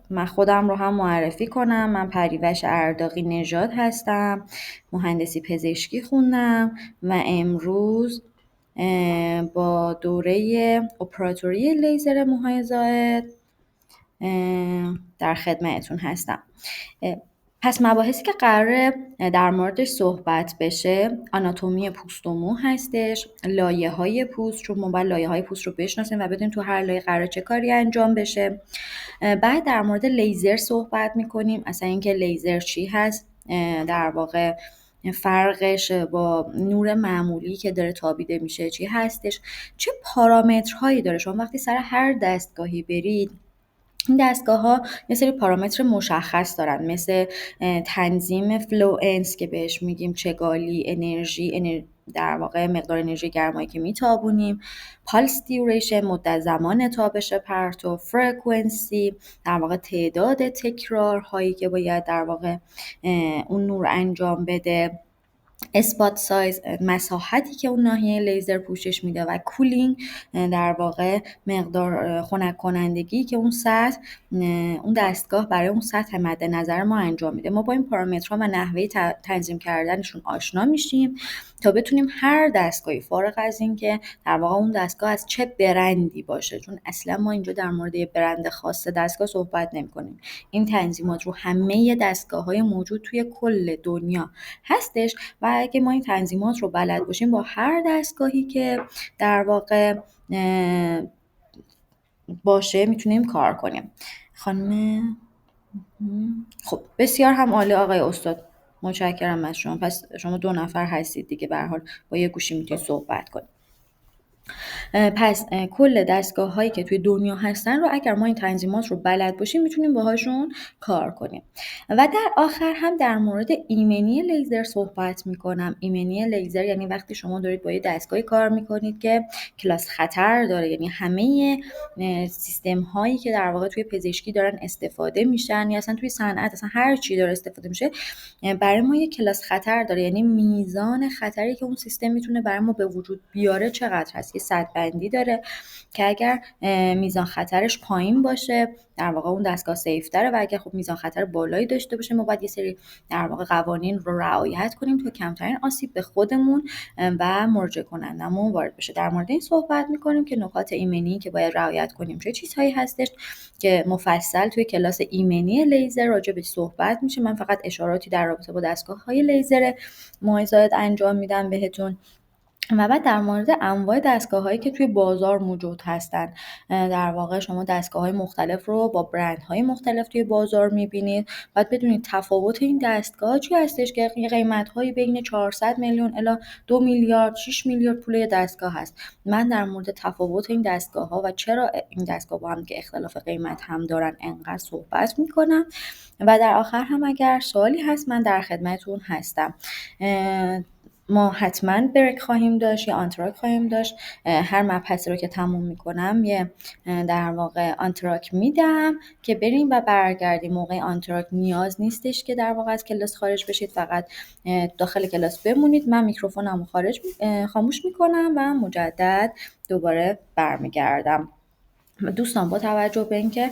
من خودم رو هم معرفی کنم. من پریوش ارداقی نژاد هستم، مهندسی پزشکی خوندم و امروز با دوره اپراتوری لیزر موهای زائد در خدمتتون هستم. پس مباحثی که قراره در موردش صحبت بشه آناتومی پوست و مو هستش، لایه‌های پوست، چون ما باید لایه‌های پوست رو بشناسیم و بدونیم تو هر لایه قراره چه کاری انجام بشه. بعد در مورد لیزر صحبت میکنیم، اصلا اینکه لیزر چی هست، در واقع فرقش با نور معمولی که داره تابیده میشه چی هستش، چه پارامترهایی داره. شما وقتی سر هر دستگاهی برید، این دستگاه‌ها یه سری پارامتر مشخص دارن، مثل تنظیم فلوئنس که بهش میگیم چگالی، انرژی در واقع مقدار انرژی گرمایی که میتابونیم، پالس دیوریشن مدت زمان تابش پرتو، فرکانسی در واقع تعداد تکرارهایی که باید در واقع اون نور انجام بده، اسپات سایز مساحتی که اون ناحیه لیزر پوشش میده و کولینگ در واقع مقدار خنک کنندگی که اون سطح اون دستگاه برای اون سطح مد نظر ما انجام میده. ما با این پارامترها و نحوه تنظیم کردنشون آشنا میشیم تا بتونیم هر دستگاهی، فارغ از این که در واقع اون دستگاه از چه برندی باشه، چون اصلا ما اینجا در مورد یه برند خاص دستگاه صحبت نمی‌کنیم، این تنظیمات رو همه دستگاه‌های موجود توی کل دنیا هستش و اگه ما این تنظیمات رو بلد باشیم با هر دستگاهی که در واقع باشه میتونیم کار کنیم. خانم خب بسیار هم عالی آقای استاد، متشکرم از شما. پس شما 2 نفر هستید دیگه، به هر حال با یه گوشی میتونید صحبت کنید. پس کل دستگاه‌هایی که توی دنیا هستن رو اگر ما این تنظیمات رو بلد باشیم میتونیم باهاشون کار کنیم. و در آخر هم در مورد ایمنی لیزر صحبت میکنم. ایمنی لیزر یعنی وقتی شما دارید با یه دستگاهی کار میکنید که کلاس خطر داره، یعنی همه سیستم هایی که در واقع توی پزشکی دارن استفاده میشن یا اصلا توی صنعت، اصلا هر چی داره استفاده میشه برای ما یه کلاس خطر داره، یعنی میزان خطری که اون سیستم میتونه برای ما به وجود بیاره چقدر هست. یه سدبندی داره که اگر میزان خطرش پایین باشه در واقع اون دستگاه سیف تره و اگر خب میزان خطر بالایی داشته باشه ما باید یه سری در واقع قوانین رو رعایت کنیم تا کمترین آسیب به خودمون و مراجعه کنندمون وارد بشه. در مورد این صحبت میکنیم که نکات ایمنی که باید رعایت کنیم چه چیزهایی هستش که مفصل توی کلاس ایمنی لیزر راجع به صحبت میشه. من فقط اشاراتی در رابطه با دستگاه‌های لیزر موهای زائد انجام میدم بهتون. و بعد در مورد انواع دستگاه‌هایی که توی بازار موجود هستن، در واقع شما دستگاه‌های مختلف رو با برندهای مختلف توی بازار می‌بینید. باید بدونید تفاوت این دستگاه چی هستش که قیمت‌هایی بین 400 میلیون الی 2 میلیارد 6 میلیارد پول دستگاه هست. من در مورد تفاوت این دستگاه‌ها و چرا این دستگاه با هم که اختلاف قیمت هم دارن انقدر صحبت می‌کنم و در آخر هم اگر سوالی هست من در خدمتتون هستم. ما حتما بریک خواهیم داشت یا آنتراک خواهیم داشت. هر مبحثی رو که تموم میکنم یه در واقع آنتراک میدم که بریم و برگردیم. موقع آنتراک نیاز نیستش که در واقع از کلاس خارج بشید، فقط داخل کلاس بمونید. من میکروفونم رو خاموش میکنم و مجدد دوباره برمیگردم. دوستان با توجه به اینکه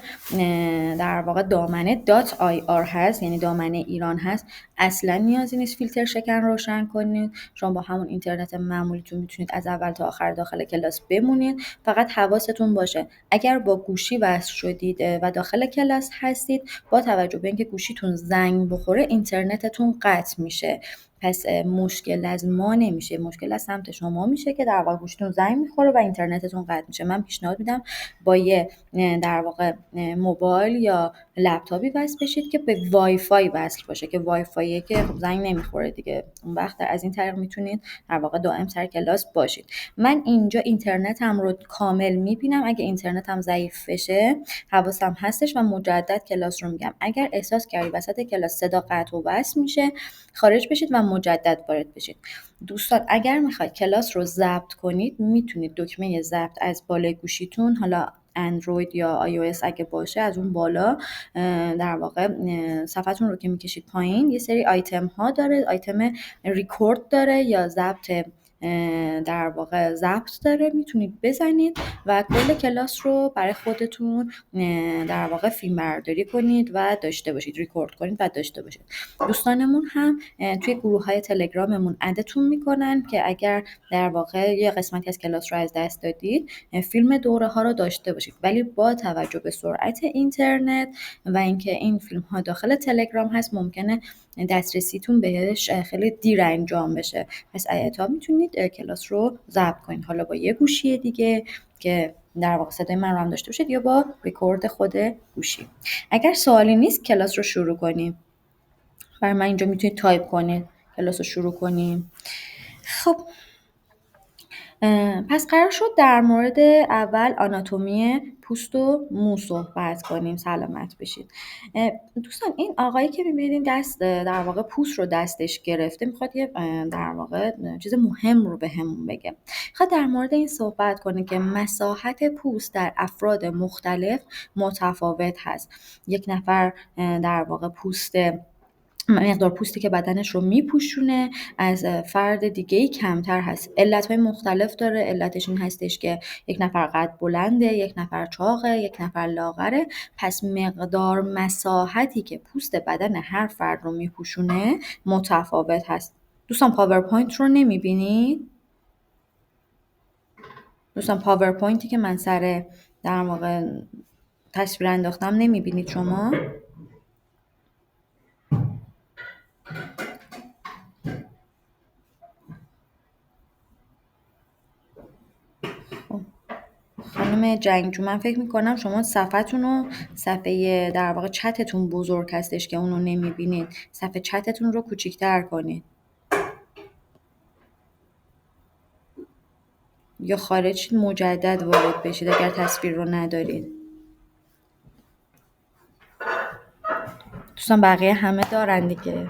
در واقع دامنه .ir هست، یعنی دامنه ایران هست، اصلا نیازی نیست فیلتر شکن روشن کنید. شما با همون اینترنت معمولیتون میتونید از اول تا آخر داخل کلاس بمونید. فقط حواستون باشه اگر با گوشی وصل شدید و داخل کلاس هستید، با توجه به اینکه گوشیتون زنگ بخوره اینترنتتون قطع میشه. پس مشکل از ما نمیشه، مشکل از سمت شما میشه که در واقع گوشیتون زنگ میخوره و اینترنتتون قطع میشه. من پیشنهاد میدم با یه در واقع موبایل یا لپتاپی وصل بشید که به وای فای وصل باشه، که وای فایه که خب زنگ نمیخوره دیگه. اون وقت از این طریق میتونید در واقع دائم سر کلاس باشید. من اینجا اینترنتم رو کامل میبینم، اگه اینترنتم ضعیف بشه حواسم هستش و مجدد کلاس رو میگم. اگر احساس کردی وسط کلاس صدا قطع و وصل میشه خارج بشید و مجدد وارد بشید. دوستان اگر میخواید کلاس رو ضبط کنید میتونید دکمه ضبط از بالای گوشیتون، حالا اندروید یا آی او اس اگه باشه، از اون بالا در واقع صفحتون رو که میکشید پایین یه سری آیتم ها داره، آیتم ریکورد داره یا ضبط در واقع ضبط داره، میتونید بزنید و کل کلاس رو برای خودتون در واقع فیلم برداری کنید و داشته باشید، ریکورد کنید و داشته باشید. دوستانمون هم توی گروه‌های تلگراممون ادتون میکنن که اگر در واقع یه قسمتی از کلاس رو از دست دادید فیلم دوره ها رو داشته باشید، ولی با توجه به سرعت اینترنت و اینکه این فیلم ها داخل تلگرام هست ممکنه دسترسیتون بهش خیلی دیر انجام بشه. پس تا میتونید کلاس رو ضبط کنید، حالا با یه گوشی دیگه که در واقع صدای من رو هم داشته باشید یا با ریکورد خود گوشی. اگر سوالی نیست کلاس رو شروع کنیم. برای من اینجا میتونید تایپ کنید کلاس رو شروع کنیم. خب پس قرار شد در مورد اول آناتومی پوست و مو صحبت کنیم. سلامت بشید. دوستان این آقایی که میبینید دست در واقع پوست رو دستش گرفته میخواد یه در واقع چیز مهم رو به همون بگه. میخواد در مورد این صحبت کنه که مساحت پوست در افراد مختلف متفاوت هست. یک نفر در واقع مقدار پوستی که بدنش رو میپوشونه از فرد دیگه‌ای کمتر هست. علتهای مختلف داره. علتش این هستش که یک نفر قد بلنده، یک نفر چاقه، یک نفر لاغره. پس مقدار مساحتی که پوست بدن هر فرد رو میپوشونه متفاوت هست. دوستان پاورپوینت رو نمیبینید؟ دوستان پاورپوینتی که من سر در واقع تصویر انداختم نمیبینید شما؟ خانم جنگجو من فکر میکنم شما صفحه در واقع چتتون بزرگ هستش که اونو نمیبینید. صفحه چتتون رو کوچیک‌تر کنید یا خارج مجدد وارد بشید اگر تصویر رو ندارید. دوستان بقیه همه دارن دیگه.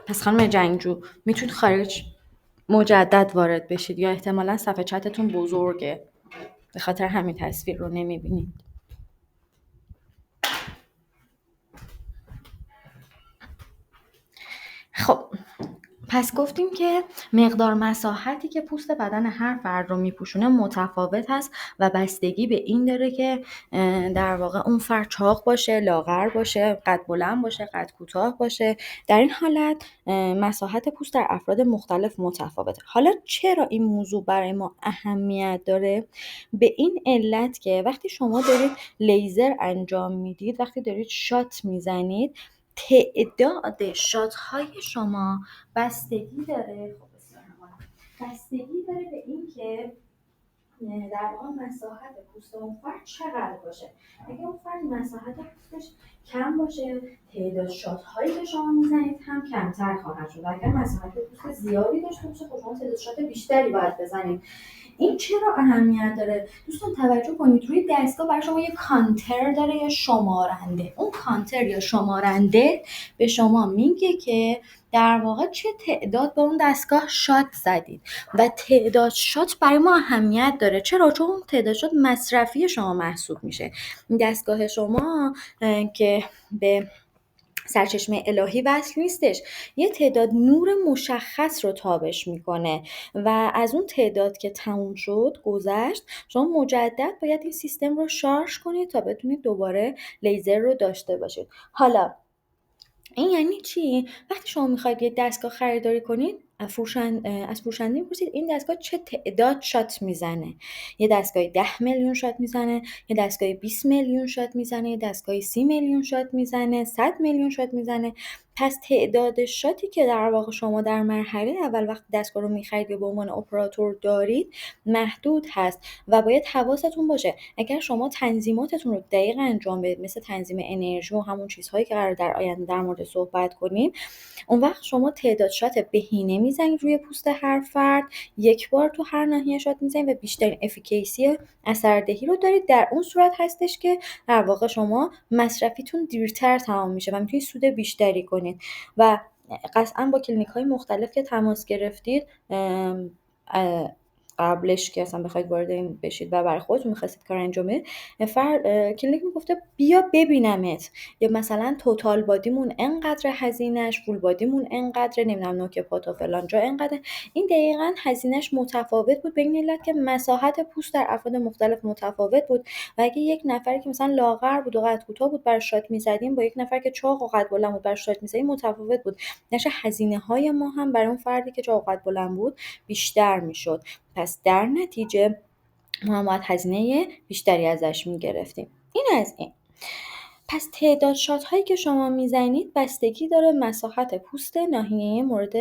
پس خانم جنگجو میتونید خارج مجدد وارد بشید یا احتمالا صفحه چتتون بزرگه به خاطر همین تصویر رو نمیبینید. خب پس گفتیم که مقدار مساحتی که پوست بدن هر فرد رو میپوشونه متفاوت هست و بستگی به این داره که در واقع اون فرد چاق باشه، لاغر باشه، قد بلند باشه، قد کوتاه باشه. در این حالت مساحت پوست در افراد مختلف متفاوته. حالا چرا این موضوع برای ما اهمیت داره؟ به این علت که وقتی شما دارید لیزر انجام میدید، وقتی دارید شات میزنید، تعداد شات های شما بستگی داره بستگی داره به این که در واقع مساحت پوست اون فرد چقدر باشه. اگه اون فرد مساحت پوستش کم باشه تعداد شات هایی که شما میزنید هم کمتر خواهد شد. اگر مساحت پوست زیادی داشته باشه خب شما تعداد شات بیشتری باید بزنید. این چرا اهمیت داره؟ دوستان توجه کنید روی دستگاه برای شما یه کانتر داره یا شمارنده. اون کانتر یا شمارنده به شما میگه که در واقع چه تعداد به اون دستگاه شات زدید و تعداد شات برای ما اهمیت داره. چرا؟ چون اون تعداد شات مصرفی شما محسوب میشه. دستگاه شما که به سرچشمه الهی وصل نیستش، یه تعداد نور مشخص رو تابش میکنه و از اون تعداد که تموم شد گذشت شما مجدد باید این سیستم رو شارژ کنید تا بتونید دوباره لیزر رو داشته باشید. حالا این یعنی چی؟ وقتی شما میخواید یه دستگاه خریداری کنید از فروشنده میپرسید این دستگاه چه تعداد شات میزنه. یه دستگاه 10 میلیون شات میزنه، یه دستگاه 20 میلیون شات میزنه، یه دستگاه 30 میلیون شات میزنه، 100 میلیون شات میزنه. پس تعداد شاتی که در واقع شما در مرحله اول وقتی دستگاه رو میخرید یا به عنوان اپراتور دارید محدود هست و باید حواستون باشه اگر شما تنظیماتتون رو دقیق انجام بدید، مثل تنظیم انرژی و همون چیزهایی که قرار در آینده در مورد صحبت کنیم، اون وقت شما تعداد شات بهینه میزنید روی پوست هر فرد، یک بار تو هر ناحیه شات میزنید و بیشترین افیکیسی اثردهی رو دارید. در اون صورت هستش که در واقع شما مصرفیتون دیرتر تمام میشه و میتونید سود بیشتری کنید و قطعا با کلینیک های مختلف که تماس گرفتید قبلش که اصلا بخواید وارد این بشید و برای خودتون می‌خواستید کار انجام بدید، کلینیک میگفته بیا ببینمت، یا مثلا توتال بادیمون انقدر هزینهش، فول بادیمون انقدر، نمیدونم نوک پات و فلان جا انقدر. این دقیقاً هزینهش متفاوت بود به این علت که مساحت پوست در افراد مختلف متفاوت بود و اگه یک نفری که مثلا لاغر بود و قد کوتاه بود برای شات می‌زدیم با یک نفر که چاق و قد بلند بود برای شات می‌زدیم متفاوت بود. نشه هزینه‌های ما هم برای اون فردی که چاق و قد بلند بود بیشتر میشد. پس در نتیجه ما هم باید هزینه بیشتری ازش میگرفتیم. این از این. پس تعداد شات هایی که شما میزنید بستگی داره مساحت پوست ناحیه مورد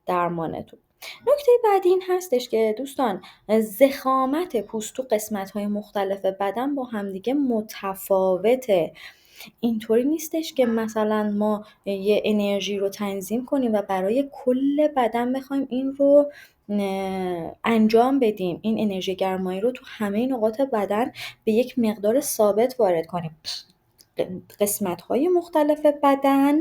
درمانتون. نکته بعدی این هستش که دوستان ضخامت پوست تو قسمت های مختلف بدن با همدیگه متفاوته. اینطوری نیستش که مثلا ما یه انرژی رو تنظیم کنیم و برای کل بدن بخوایم این رو انجام بدیم، این انرژی گرمایی رو تو همه نقاط بدن به یک مقدار ثابت وارد کنیم. قسمت‌های مختلف بدن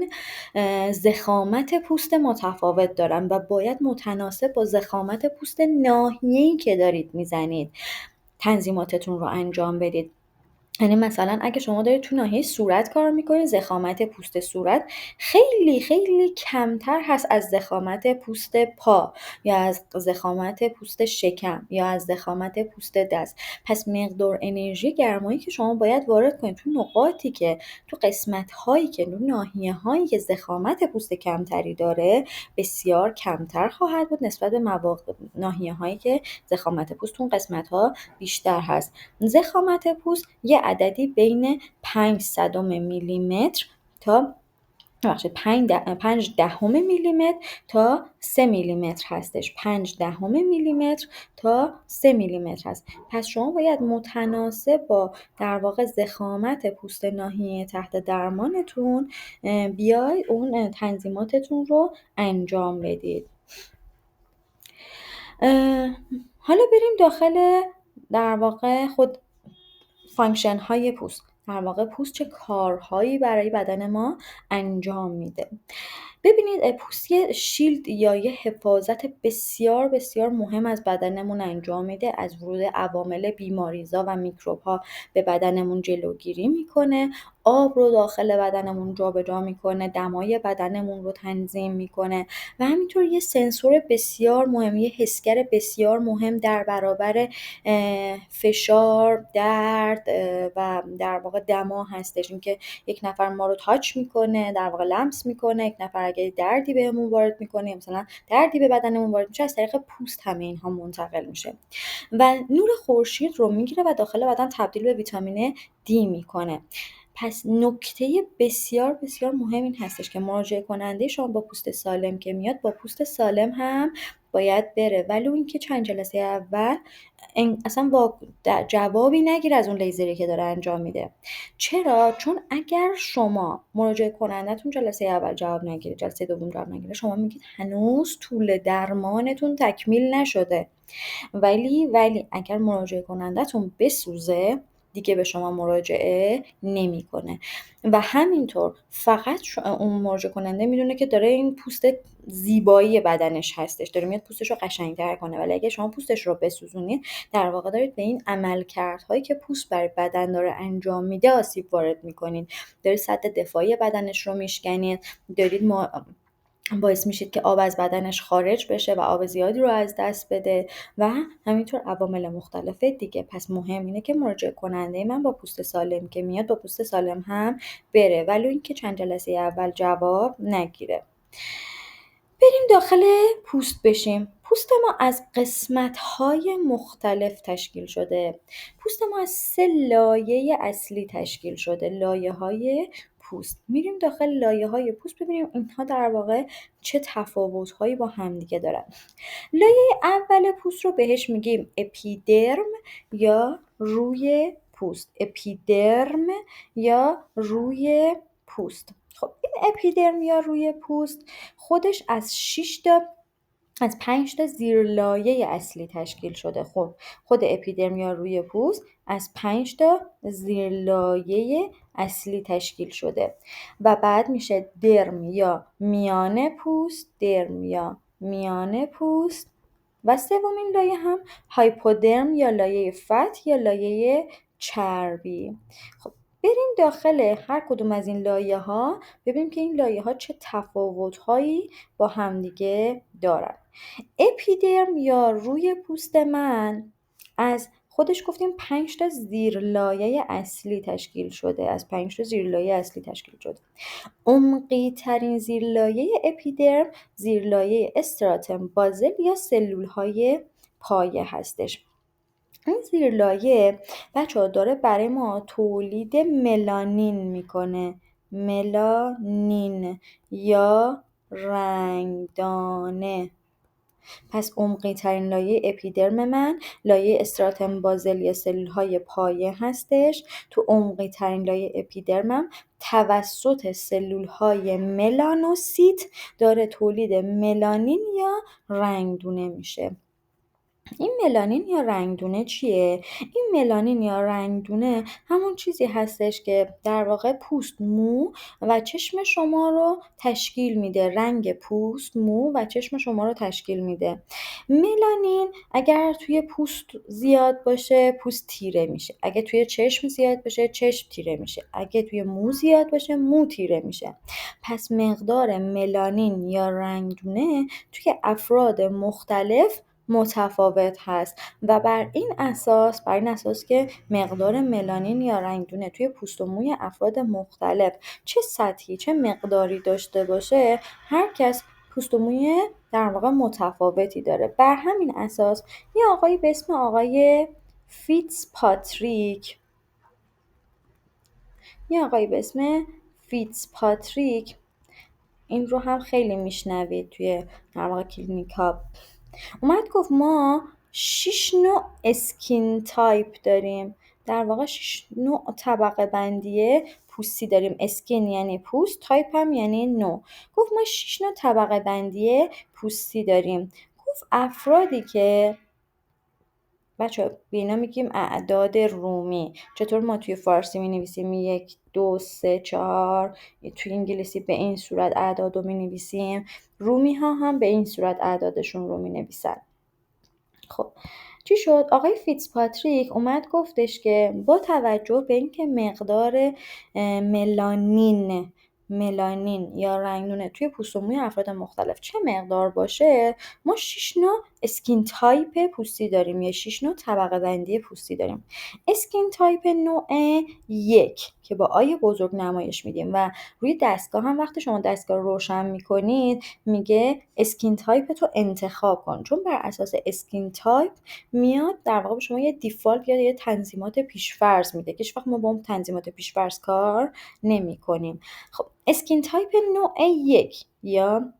ضخامت پوست متفاوت دارن و باید متناسب با ضخامت پوست ناحیه‌ای که دارید میزنید تنظیماتتون رو انجام بدید. یعنی مثلا اگه شما دارید تو ناحیه صورت کار میکنید، ضخامت پوست صورت خیلی خیلی کمتر هست از ضخامت پوست پا یا از ضخامت پوست شکم یا از ضخامت پوست دست. پس مقدار انرژی گرمایی که شما باید وارد کنید تو نقاطی که تو قسمت هایی که تو ناحیه هایی که ضخامت پوست کمتری داره بسیار کمتر خواهد بود نسبت به ناحیه هایی که ضخامت پوست اون قسمت ها بیشتر هست. ضخامت پوست یه عددی بین 5 میلیمتر تا 5 دهم میلیمتر تا 3 میلیمتر هستش. 5 دهم میلیمتر تا 3 میلیمتر هست. پس شما باید متناسب با در واقع ضخامت پوست ناحیه تحت درمانتون بیاید اون تنظیماتتون رو انجام بدید. حالا بریم داخل در واقع خود فانکشن های پوست. در واقع پوست چه کارهایی برای بدن ما انجام میده. ببینید پوست یه شیلد یا یه حفاظت بسیار بسیار مهم از بدنمون انجام میده. از ورود عوامل بیماریزا و میکروب ها به بدنمون جلوگیری میکنه. آب رو داخل بدنمون جابجا میکنه، دمای بدنمون رو تنظیم میکنه و همینطور یه سنسور بسیار مهم، یه حسگر بسیار مهم در برابر فشار، درد و در واقع دما هستش. اینکه یک نفر ما رو تاچ میکنه، در واقع لمس میکنه، یک نفر اگه دردی بهمون وارد میکنه، مثلا دردی به بدنمون وارد میشه، از طریق پوست همه اینها منتقل میشه و نور خورشید رو میگیره و داخل بدن تبدیل به ویتامین دی میکنه. پس نکته بسیار بسیار مهم این هستش که مراجعه کننده شما با پوست سالم که میاد با پوست سالم هم باید بره، ولی اینکه چند جلسه اول اصلا با جوابی نگیر از اون لیزری که داره انجام میده. چرا؟ چون اگر شما مراجعه کنندتون جلسه اول جواب نگیره، جلسه دوم جواب نگیره، شما میگید هنوز طول درمانتون تکمیل نشده. ولی اگر مراجعه کنندتون بسوزه دیگه به شما مراجعه نمیکنه و همینطور فقط اون مراجعه کننده میدونه که داره این پوست زیبایی بدنش هستش، داره میاد پوستش رو قشنگتر کنه، ولی اگه شما پوستش رو بسوزونید در واقع دارید به این عملکردهایی که پوست برای بدن داره انجام میده آسیب وارد میکنید، دارید سطح دفاعی بدنش رو میشکنید، دارید باعث میشید که آب از بدنش خارج بشه و آب زیادی رو از دست بده و همینطور عوامل مختلف دیگه. پس مهم اینه که مراجعه کننده من با پوست سالم که میاد با پوست سالم هم بره، ولی اینکه چند جلسه اول جواب نگیره. بریم داخل پوست بشیم. پوست ما از قسمت‌های مختلف تشکیل شده. پوست ما از 3 لایه اصلی تشکیل شده. لایه‌های پوست. میریم داخل لایه‌های پوست ببینیم اینها در واقع چه تفاوت‌هایی با همدیگه دارن. لایه اول پوست رو بهش میگیم اپیدرم یا روی پوست. اپیدرم یا روی پوست. خب این اپیدرم یا روی پوست خودش از 5 تا زیرلایه اصلی تشکیل شده. خب خود اپیدرم یا روی پوست از 5 تا زیرلایه اصلی تشکیل شده و بعد میشه درم یا میانه پوست، درم یا میانه پوست، و سومین لایه هم هایپودرم یا لایه فت یا لایه چربی. خب بریم داخل هر کدوم از این لایه ها ببینیم که این لایه ها چه تفاوت هایی با همدیگه دارن. اپیدرم یا روی پوست من از خودش گفتیم 5 تا زیرلایه اصلی تشکیل شده، از 5 تا زیرلایه اصلی تشکیل شده. عمقی ترین زیرلایه اپیدرم زیرلایه استراتم بازل یا سلول های پایه هستش. این زیرلایه بچه‌ها داره برای ما تولید ملانین میکنه، ملانین یا رنگدانه. پس عمقی ترین لایه اپیدرم من لایه استراتم بازل یا سلول های پایه هستش. تو عمقی ترین لایه اپیدرمم توسط سلول های ملانوسیت داره تولید ملانین یا رنگدونه میشه. این ملانین یا رنگدونه چیه؟ این ملانین یا رنگدونه همون چیزی هستش که در واقع پوست، مو و چشم شما رو تشکیل میده. رنگ پوست، مو و چشم شما رو تشکیل میده. ملانین اگر توی پوست زیاد باشه پوست تیره میشه، اگه توی چشم زیاد باشه چشم تیره میشه، اگه توی مو زیاد باشه مو تیره میشه. پس مقدار ملانین یا رنگدونه توی افراد مختلف متفاوت هست و بر این اساس که مقدار ملانین یا رنگدونه توی پوست و موی افراد مختلف چه سطحی چه مقداری داشته باشه، هر کس پوست و موی در واقع متفاوتی داره. بر همین اساس یه آقایی به اسم آقای فیتزپاتریک، این رو هم خیلی میشنوید توی در واقع کلینیک ها، اومد گفت ما 6 نوع اسکین تایپ داریم. در واقع 6 نوع طبقه بندی پوستی داریم. اسکین یعنی پوست، تایپ هم یعنی نوع. گفت ما 6 نوع طبقه بندی پوستی داریم. گفت افرادی که بچه به اینا میگیم اعداد رومی. چطور ما توی فارسی می نویسیم 1 2 3 4، توی انگلیسی به این صورت اعداد رو می نویسیم، رومی ها هم به این صورت اعدادشون رو می نویسن. خب چی شد؟ آقای فیتزپاتریک اومد گفتش که با توجه به اینکه مقدار ملانین یا رنگدونه توی پوست و موی افراد مختلف چه مقدار باشه، ما 6 نوع اسکین تایپ پوستی داریم یا 6 نوع طبقه بندی پوستی داریم. اسکین تایپ نوع 1 که با آی بزرگ نمایش میدیم و روی دستگاه هم وقتی شما دستگاه رو روشن میکنید میگه اسکین تایپ تو انتخاب کن، چون بر اساس اسکین تایپ میاد در واقع به شما یه دیفالت یا یه تنظیمات پیش‌فرض میده که هیچ وقت ما با اون تنظیمات پیش‌فرض کار نمی‌کنیم. خب اسکین تایپ نوع 1 یا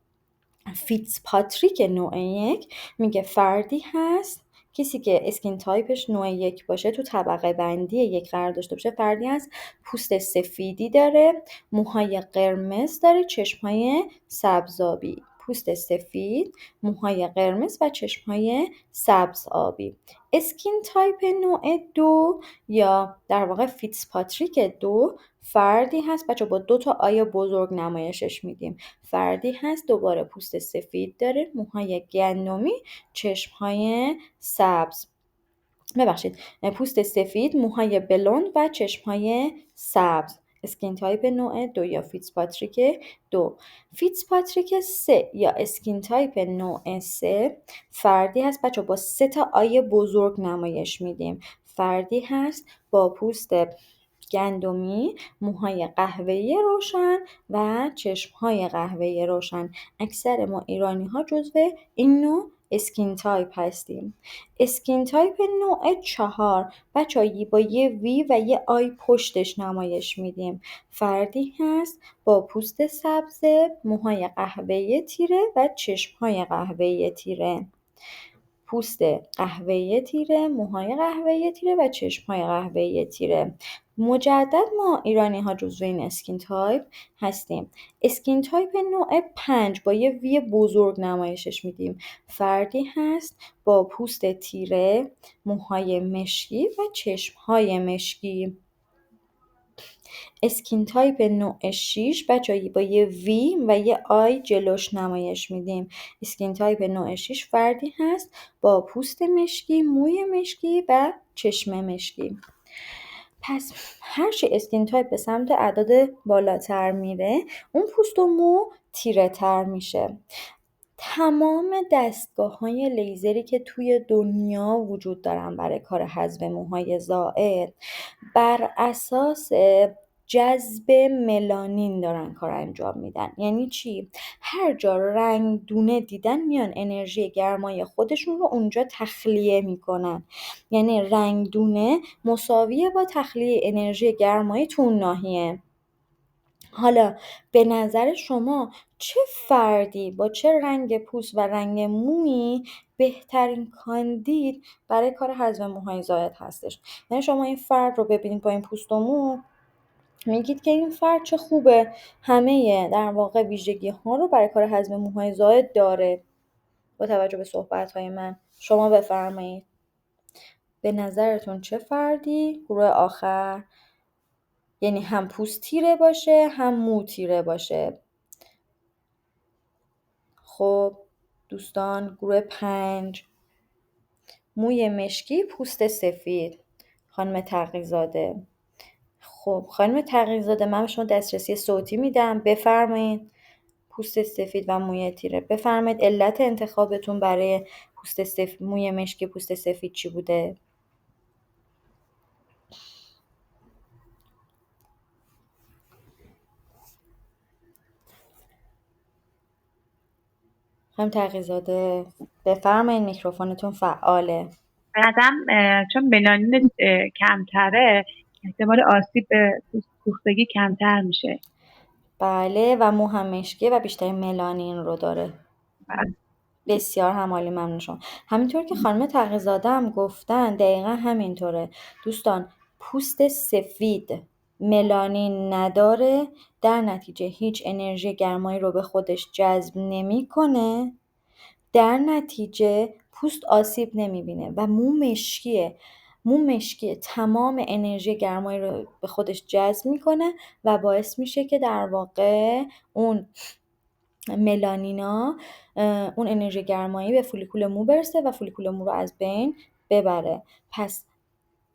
فیتزپاتریک نوع 1 میگه فردی هست، کسی که اسکین تایپش نوع 1 باشه تو طبقه بندی 1 قرار داشته باشه، فردی هست پوست سفیدی داره، موهای قرمز داره، چشمهای سبزآبی. پوست سفید، موهای قرمز و چشمهای سبز آبی. اسکین تایپ نوع 2 یا در واقع فیتزپاتریک 2 فردی هست، بچه با 2 تا آی بزرگ نمایشش میدیم. فردی هست دوباره پوست سفید داره، موهای گندمی، چشمهای سبز، پوست سفید، موهای بلوند و چشمهای سبز. اسکین تایپ نوع 2 یا فیتزپاتریک 2. فیتزپاتریک 3 یا اسکین تایپ نوع 3 فردی هست بچه با 3 تا آی بزرگ نمایش میدیم. فردی هست با پوست گندمی، موهای قهوه‌ای روشن و چشمهای قهوه‌ای روشن. اکثر ما ایرانی ها جزو این نوع اسکین تایپ هستیم. اسکین تایپ نوع 4 بچه‌ها با یه وی و یه آی پشتش نمایش میدیم. فردی هست با پوست سبز، موهای قهوه‌ای تیره و چشمهای قهوه‌ای تیره. پوست قهوه‌ای تیره، موهای قهوه‌ای تیره و چشمهای قهوه‌ای تیره. مجدد ما ایرانی ها جزو این اسکین تایپ هستیم. اسکین تایپ نوع 5 با یه وی بزرگ نمایشش میدیم. فردی هست با پوست تیره، موهای مشکی و چشمهای مشکی. اسکین تایپ نوع 6 بچه با یه وی و یه آی جلوش نمایش میدیم. اسکین تایپ نوع 6 فردی هست با پوست مشکی، موی مشکی و چشم مشکی. پس هرچی اسکین تایپ به سمت اعداد بالاتر میره، اون پوست و مو تیره تر میشه. تمام دستگاه‌های لیزری که توی دنیا وجود دارن برای کار حذف موهای زائد بر اساس جذب ملانین دارن کار انجام میدن. یعنی چی؟ هر جا رنگ دونه دیدن میان انرژی گرمای خودشون رو اونجا تخلیه میکنن. یعنی رنگ دونه مساویه با تخلیه انرژی گرمایی تو اون ناحیه. حالا به نظر شما چه فردی با چه رنگ پوست و رنگ مویی بهترین کاندید برای کار حذف موهای زائد هستش؟ یعنی شما این فرد رو ببینید با این پوست و مو، میگید که این فرد چه خوبه، همه در واقع ویژگی ها رو برای کار حذف موهای زائد داره. با توجه به صحبت های من شما بفرمایید به نظرتون چه فردی گروه آخر، یعنی هم پوست تیره باشه هم مو تیره باشه؟ خب دوستان، گروه 5 موی مشکی، پوست سفید، خانم تقی‌زاده. خب خانم تقی‌زاده، من به شما دسترسی صوتی میدم، بفرمایید. پوست سفید و موی تیره، بفرمایید علت انتخابتون برای پوست سفید، موی مشکی، پوست سفید چی بوده؟ خانم تقی‌زاده بفرمایید، میکروفونتون فعاله. به نظرم چون ملانین کمتره، احتمال آسیب به سوختگی کمتر میشه. بله، و مو هم مشکیه و بیشتر ملانین رو داره. بسیار همالی، ممنون شما. همینطور که خانم تقی‌زاده هم گفتن دقیقا همینطوره دوستان. پوست سفید ملانین نداره، در نتیجه هیچ انرژی گرمایی رو به خودش جذب نمیکنه، در نتیجه پوست آسیب نمیبینه و مو مشکیه. مو مشکیه، تمام انرژی گرمایی رو به خودش جذب میکنه و باعث میشه که در واقع اون ملانینا، اون انرژی گرمایی به فولیکول مو برسه و فولیکول مو رو از بین ببره. پس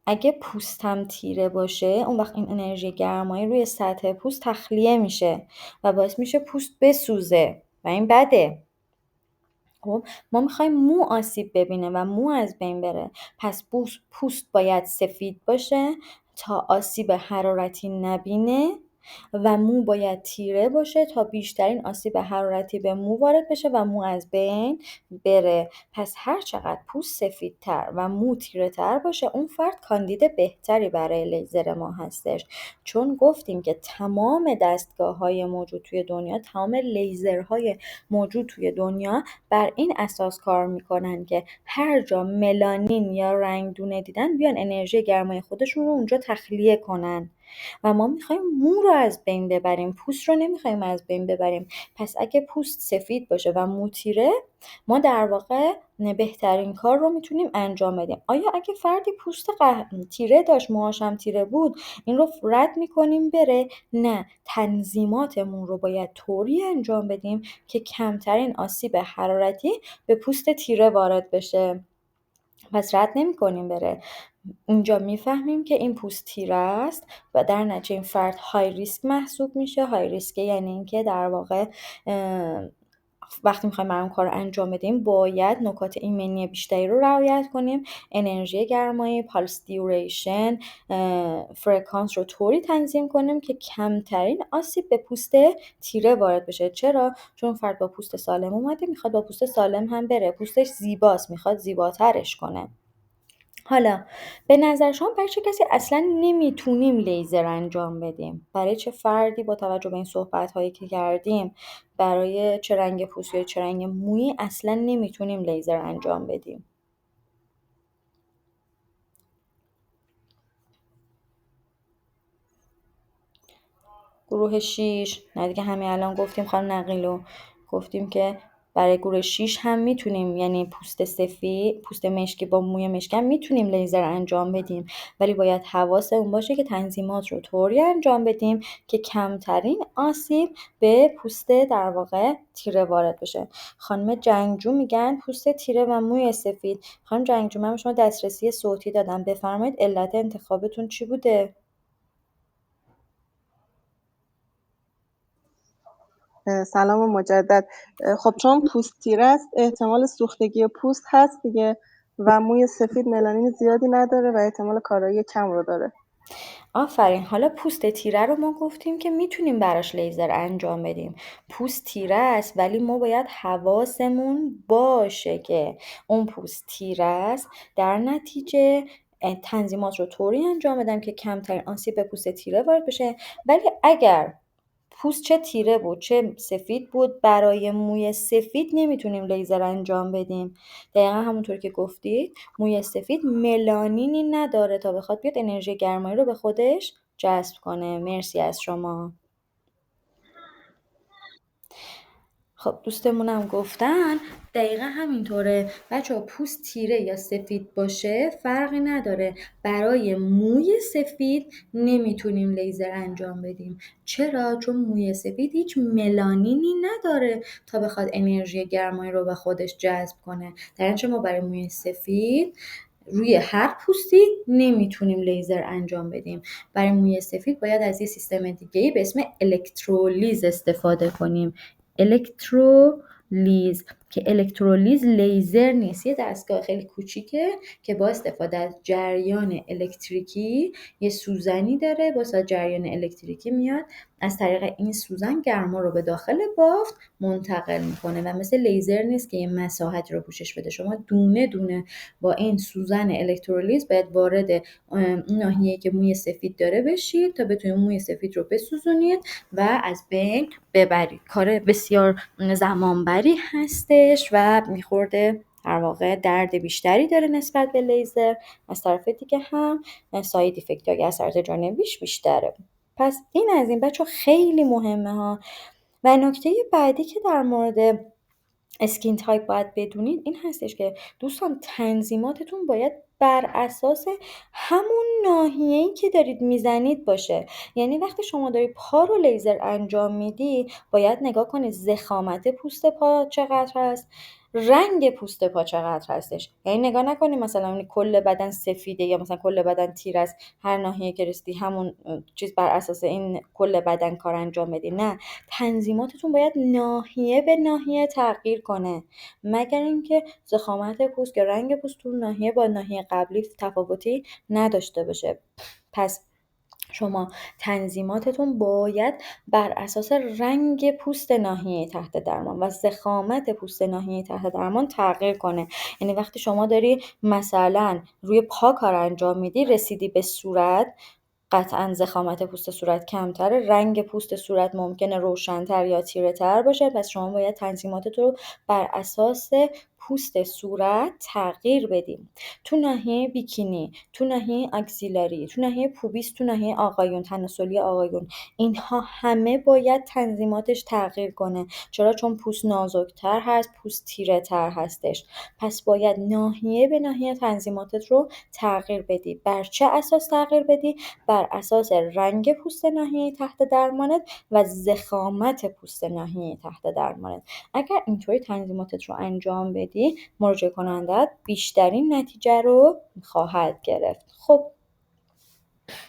اگه پوستم تیره باشه، اون وقت این انرژی گرمایی روی سطح پوست تخلیه میشه و باعث میشه پوست بسوزه و این بده. خب ما میخوایم مو آسیب ببینه و مو از بین بره، پس پوست باید سفید باشه تا آسیب حرارتی نبینه و مو باید تیره باشه تا بیشترین آسیب حرارتی به مو وارد بشه و مو از بین بره. پس هر چقدر پوست سفیدتر و مو تیره تر باشه، اون فرد کاندید بهتری برای لیزر ما هستش. چون گفتیم که تمام دستگاه‌های موجود توی دنیا، تمام لیزرهای موجود توی دنیا بر این اساس کار میکنن که هر جا ملانین یا رنگ دونه دیدن بیان انرژی گرمای خودشون رو اونجا تخلیه کنن و ما میخوایم مو رو از بین ببریم، پوست رو نمیخوایم از بین ببریم. پس اگه پوست سفید باشه و مو تیره، ما در واقع بهترین کار رو میتونیم انجام بدیم. آیا اگه فردی پوست تیره داشت، موهاش هم تیره بود، این رو رد میکنیم بره؟ نه، تنظیماتمون رو باید طوری انجام بدیم که کمترین آسیب حرارتی به پوست تیره وارد بشه. پس رد نمی کنیم بره. اونجا میفهمیم که این پوست تیره است و در نتیجه این فرد های ریسک محسوب میشه. های ریسک یعنی اینکه در واقع وقتی میخوایم اون کار رو انجام بدیم باید نکات ایمنی بیشتری رو رعایت کنیم. انرژی گرمایی، پالس دیوریشن، فرکانس رو طوری تنظیم کنیم که کمترین آسیب به پوست تیره وارد بشه. چرا؟ چون فرد با پوست سالم اومده، میخواد با پوست سالم هم بره. پوستش زیباست، میخواد زیباترش کنه. حالا به نظر شما برای چه کسی اصلا نمیتونیم لیزر انجام بدیم؟ برای چه فردی با توجه به این صحبت هایی که کردیم، برای چه رنگ پوست یا چه رنگ مویی اصلا نمیتونیم لیزر انجام بدیم؟ گروه 6 نه دیگه، همین الان گفتیم خانم نقیلو، گفتیم که برای گروه 6 هم میتونیم، یعنی پوست سفید، پوست مشکی با موی مشکی هم میتونیم لیزر انجام بدیم، ولی باید حواسمون باشه که تنظیمات رو طوری انجام بدیم که کمترین آسیب به پوست در واقع تیره وارد بشه. خانم جنگجو میگن پوست تیره و موی سفید. خانم جنگجو، من به شما دسترسی صوتی دادم، بفرمایید علت انتخابتون چی بوده؟ سلام مجدد. خب چون پوست تیره است احتمال سوختگی پوست هست دیگه و موی سفید ملانین زیادی نداره و احتمال کارایی کم رو داره. آفرین. حالا پوست تیره رو ما گفتیم که میتونیم براش لیزر انجام بدیم. پوست تیره است ولی ما باید حواسمون باشه که اون پوست تیره است، در نتیجه تنظیمات رو طوری انجام بدم که کمترین آسیب به پوست تیره وارد بشه. ولی اگر پوست چه تیره بود چه سفید بود، برای موی سفید نمیتونیم لیزر انجام بدیم. دقیقا همونطور که گفتید موی سفید ملانینی نداره تا بخواد بیاد انرژی گرمایی رو به خودش جذب کنه. مرسی از شما. خب دوستمونم گفتن دقیقا همینطوره بچه‌ها، پوست تیره یا سفید باشه فرقی نداره، برای موی سفید نمیتونیم لیزر انجام بدیم. چرا؟ چون موی سفید هیچ ملانینی نداره تا بخواد انرژی گرمایی رو به خودش جذب کنه. در نتیجه ما برای موی سفید روی هر پوستی نمیتونیم لیزر انجام بدیم. برای موی سفید باید از یه سیستم دیگه‌ای به اسم الکترولیز استفاده کنیم. الکترولیز که الکترولیز لیزر نیست، یه دستگاه خیلی کوچیکه که با استفاده از جریان الکتریکی، یه سوزنی داره، با جریان الکتریکی میاد از طریق این سوزن گرما رو به داخل بافت منتقل میکنه و مثل لیزر نیست که یه مساحت رو پوشش بده. شما دونه دونه با این سوزن الکترولیز باید وارد اون ناحیه‌ای که موی سفید داره بشید تا بتونید موی سفید رو بسوزونید و از بین ببرید. کار بسیار زمانبری هستش و میخورده در واقع درد بیشتری داره نسبت به لیزر. از طرف دیگه هم ساید افکت یا اثرات جانبیش بیشتره. پس این از این بچه خیلی مهمه ها. و نکته بعدی که در مورد اسکین تایپ باید بدونید این هستش که دوستان تنظیماتتون باید بر اساس همون ناحیه‌ای که دارید میزنید باشه. یعنی وقتی شما داری پا رو لیزر انجام میدی باید نگاه کنید ضخامت پوست پا چقدر هست، رنگ پوست پا چقدر هستش. یعنی نگاه نکنید مثلا کل بدن سفیده یا مثلا کل بدن تیره است، هر ناحیه که رسیدی همون چیز بر اساس این کل بدن کار انجام بدی. نه، تنظیماتتون باید ناحیه به ناحیه تغییر کنه، مگر اینکه ضخامت پوست یا رنگ پوست تو ناحیه با ناحیه قبلی تفاوتی نداشته باشه. پس شما تنظیماتتون باید بر اساس رنگ پوست ناحیه تحت درمان و ضخامت پوست ناحیه تحت درمان تغییر کنه. یعنی وقتی شما داری مثلا روی پا کار انجام میدی، رسیدی به صورت، قطعا ضخامت پوست صورت کمتره، رنگ پوست صورت ممکنه روشن‌تر یا تیره تر باشه. پس شما باید تنظیماتت رو بر اساس پوست صورت تغییر بدیم. تو ناحیه بیکینی، تو ناحیه اکسیلاری، تو ناحیه پوبیس، تو ناحیه آقایون، تناسلی آقایون، اینها همه باید تنظیماتش تغییر کنه. چرا؟ چون پوست نازکتر هست، پوست تیره تر هستش. پس باید ناحیه به ناحیه تنظیماتت رو تغییر بدی. بر چه اساس تغییر بدی؟ بر اساس رنگ پوست ناحیه تحت درمانت و ضخامت پوست ناحیه تحت درمانت. اگر اینطوری تنظیماتت رو انجام بدی مراجعه کنندت بیشترین نتیجه رو خواهد گرفت. خب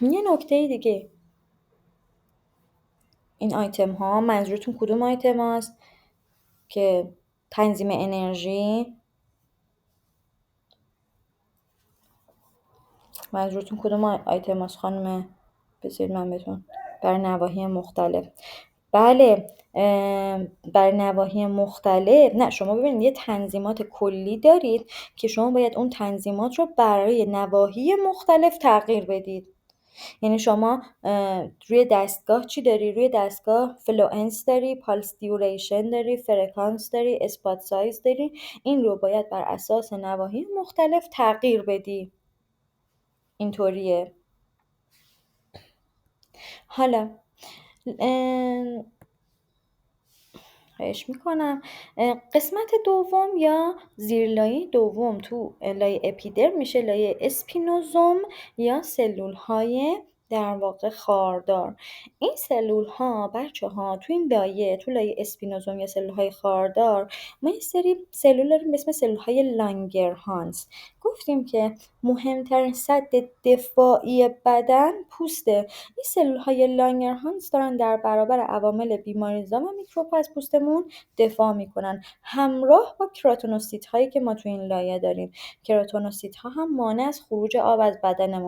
یه نکته دیگه، این آیتم ها منظورتون کدوم آیتم هاست؟ که تنظیم انرژی، منظورتون کدوم آیتم هاست خانم؟ بذارید من بهتون بر نواحی مختلف. بله، بر نواحی مختلف. نه، شما ببینید یه تنظیمات کلی دارید که شما باید اون تنظیمات رو برای نواحی مختلف تغییر بدید. یعنی شما روی دستگاه چی داری؟ روی دستگاه فلوئنس داری، پالس دیوریشن داری، فرکانس داری، اسپات سایز داری. این رو باید بر اساس نواحی مختلف تغییر بدی. اینطوریه. حالا خواهش میکنم. قسمت دوم یا زیرلایه دوم تو لایه اپیدرم میشه لایه اسپینوزوم یا سلول های در واقع خاردار. این سلول ها بچه ها تو این لایه، تو لایه اسپینوزوم یا سلول های خاردار، ما یه سری سلول داریم به اسم سلول های لانگرهانز. گفتیم که مهمترین سد دفاعی بدن پوسته. این سلول های لانگرهانز دارن در برابر عوامل بیماریزا و میکروب از پوستمون دفاع میکنن، همراه با کراتینوسیت هایی که ما تو این لایه داریم. کراتینوسیت ها هم مانع از خروج آب از بدنمون